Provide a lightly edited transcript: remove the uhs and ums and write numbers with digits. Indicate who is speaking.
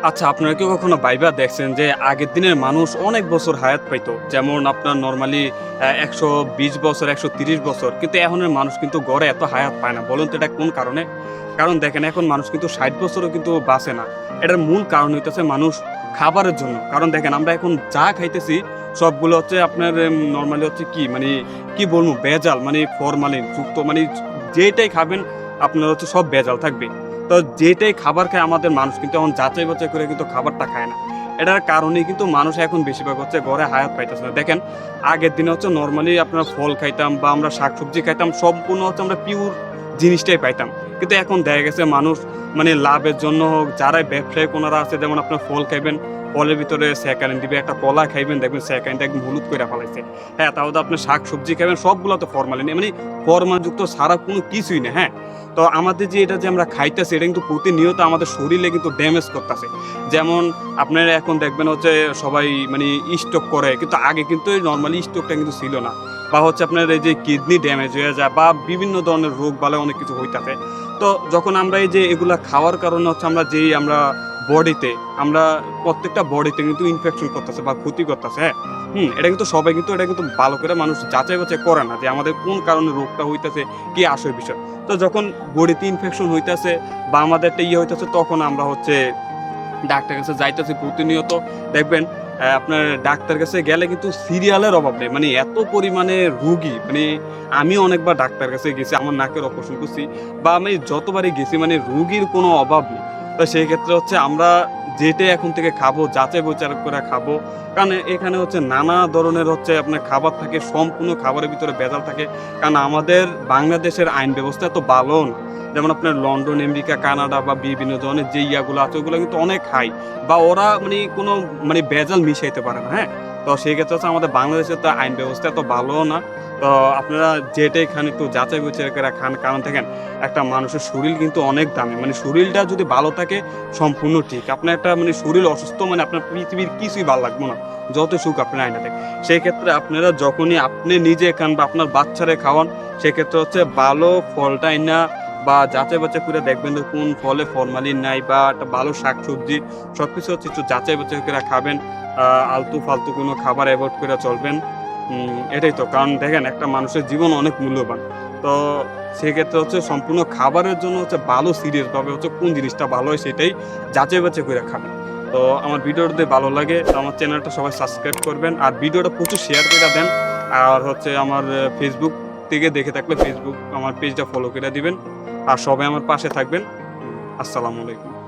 Speaker 1: আচ্ছা, আপনারা কি কখনো ভাইবা দেখছেন যে আগের দিনের মানুষ অনেক বছর হায়াত পাইতো? যেমন আপনার নরমালি ১২০ বছর, ১৩০ বছর। কিন্তু এখনের মানুষ কিন্তু গড়ে এত হায়াত পায় না। বলুন তো এটা কোন কারণে? কারণ দেখেন এখন মানুষ কিন্তু ৬০ বছরও কিন্তু বাঁচে না। এটার মূল কারণ হইতেছে মানুষ খাবারের জন্য। কারণ দেখেন আমরা এখন যা খাইতেছি সবগুলো হচ্ছে আপনার নরমালি হচ্ছে কি মানে কি বলবো ভেজাল মানে ফরমালিন যুক্ত মানে যেটাই খাবেন আপনার হচ্ছে সব ভেজাল থাকবে। তো যেটাই খাবার খায় আমাদের মানুষ কিন্তু এখন যাচাই বাছাই করে কিন্তু খাবারটা খায় না। এটার কারণেই কিন্তু মানুষ এখন বেশিরভাগ হচ্ছে ঘরে হায়াত পাইতেছে না। দেখেন আগের দিনে হচ্ছে নরমালি আপনার ফল খাইতাম বা আমরা শাকসবজি খাইতাম সম্পূর্ণ হচ্ছে আমরা পিওর জিনিসটাই পাইতাম। কিন্তু এখন দেখা গেছে মানুষ মানে লাভের জন্য হোক যারাই ব্যবসায়ী কোনারা আছে যেমন আপনার ফল খাইবেন, ফলের ভিতরে স্যাকারিন দিবে, একটা কলা খাইবেন দেখবেন স্যাকারিনটা একদম হলুদ কইরা ফেলাইছে। হ্যাঁ, তাও তো আপনি শাকসবজি খাইবেন সবগুলাতে ফরমালিন মানে ফরমালযুক্ত ছাড়া কোনো কিছুই না, হ্যাঁ? তো আমাদের যে এটা যে আমরা খাইতেছি এটা কিন্তু প্রতিনিয়ত আমাদের শরীরে কিন্তু ড্যামেজ করতেছে। যেমন আপনারা এখন দেখবেন হচ্ছে সবাই মানে স্ট্রোক করে কিন্তু আগে কিন্তু এই নরমালি স্ট্রোকটা কিন্তু ছিল না। বা হচ্ছে আপনার এই যে কিডনি ড্যামেজ হয়ে যায় বা বিভিন্ন ধরনের রোগ বালাই অনেক কিছু হইতাছে। তো যখন আমরা এই যে এগুলা খাওয়ার কারণে হচ্ছে আমরা বডিতে আমরা প্রত্যেকটা বডিতে কিন্তু ইনফেকশন করতেছে বা ক্ষতি করতেছে, হ্যাঁ? এটা কিন্তু সবাই কিন্তু এটা কিন্তু ভালো করে মানুষ যাচাই বাছাই করে না যে আমাদের কোন কারণে রোগটা হইতেছে, কি আসল বিষয়। তো যখন বডিতে ইনফেকশন হইতাছে বা আমাদের একটা ইয়ে হইতাছে তখন আমরা হচ্ছে ডাক্তারের কাছে যাইতেছি প্রতিনিয়ত দেখবেন আপনার ডাক্তার কাছে গেলে কিন্তু সিরিয়ালের অভাব নেই। মানে এত পরিমাণে রুগী মানে আমি অনেকবার ডাক্তারের কাছে গেছি আমার নাকের অপারেশন করছি বা আমি যতবারই গেছি মানে রুগীর কোনো অভাব নেই। তো সেই ক্ষেত্রে হচ্ছে আমরা যেটাই এখন থেকে খাবো যাচাই বিচার করে খাবো। কারণ এখানে হচ্ছে নানা ধরনের হচ্ছে আপনার খাবার থাকে সম্পূর্ণ খাবারের ভিতরে ভেজাল থাকে। কারণ আমাদের বাংলাদেশের আইন ব্যবস্থা এত ভালোও না। যেমন আপনার লন্ডন, আমেরিকা, কানাডা বা বিভিন্ন ধরনের যে ইয়াগুলো আছে ওগুলো কিন্তু অনেক হাই বা ওরা মানে কোনো মানে ভেজাল মিশাইতে পারে না, হ্যাঁ? তো সেই ক্ষেত্রে হচ্ছে আমাদের বাংলাদেশের তো আইন ব্যবস্থা এত ভালোও না। তো আপনারা যেটাই খান একটু যাচাই বাছাই করে খান। কারণ দেখেন একটা মানুষের শরীর কিন্তু অনেক দামি। মানে শরীরটা যদি ভালো থাকে সম্পূর্ণ ঠিক। আপনার একটা মানে শরীর অসুস্থ মানে আপনার পৃথিবীর কিছুই ভাল লাগবে না। যত সুখ আপনার আইনা দেখ। সেই ক্ষেত্রে আপনারা যখনই আপনি নিজে খান বা আপনার বাচ্চারে খাওয়ান সেক্ষেত্রে হচ্ছে ভালো ফলটা আইনা বা যাচাই বাছাই করে দেখবেন যে কোন ফলে ফরমালিন নাই বা একটা ভালো শাকসবজি সবকিছু হচ্ছে একটু যাচাই বাছাই করে খাবেন। আলতু-ফালতু কোনো খাবার এভয়েড করে চলবেন। এটাই তো। কারণ দেখেন একটা মানুষের জীবন অনেক মূল্যবান। তো সেক্ষেত্রে হচ্ছে সম্পূর্ণ খাবারের জন্য হচ্ছে ভালো সিরিয়াস ভাবে হচ্ছে কোন জিনিসটা ভালো হয় সেটাই যাচাই বাছাই করে খাবেন। তো আমার ভিডিওটা যদি ভালো লাগে তো আমার চ্যানেলটা সবাই সাবস্ক্রাইব করবেন। আর ভিডিওটা প্রচুর শেয়ার কইরা দেন। আর হচ্ছে আমার Facebook থেকে দেখে থাকলে Facebook আমার পেজটা ফলো করে দিবেন। আর সবাই আমার পাশে থাকবেন। আসসালামু আলাইকুম।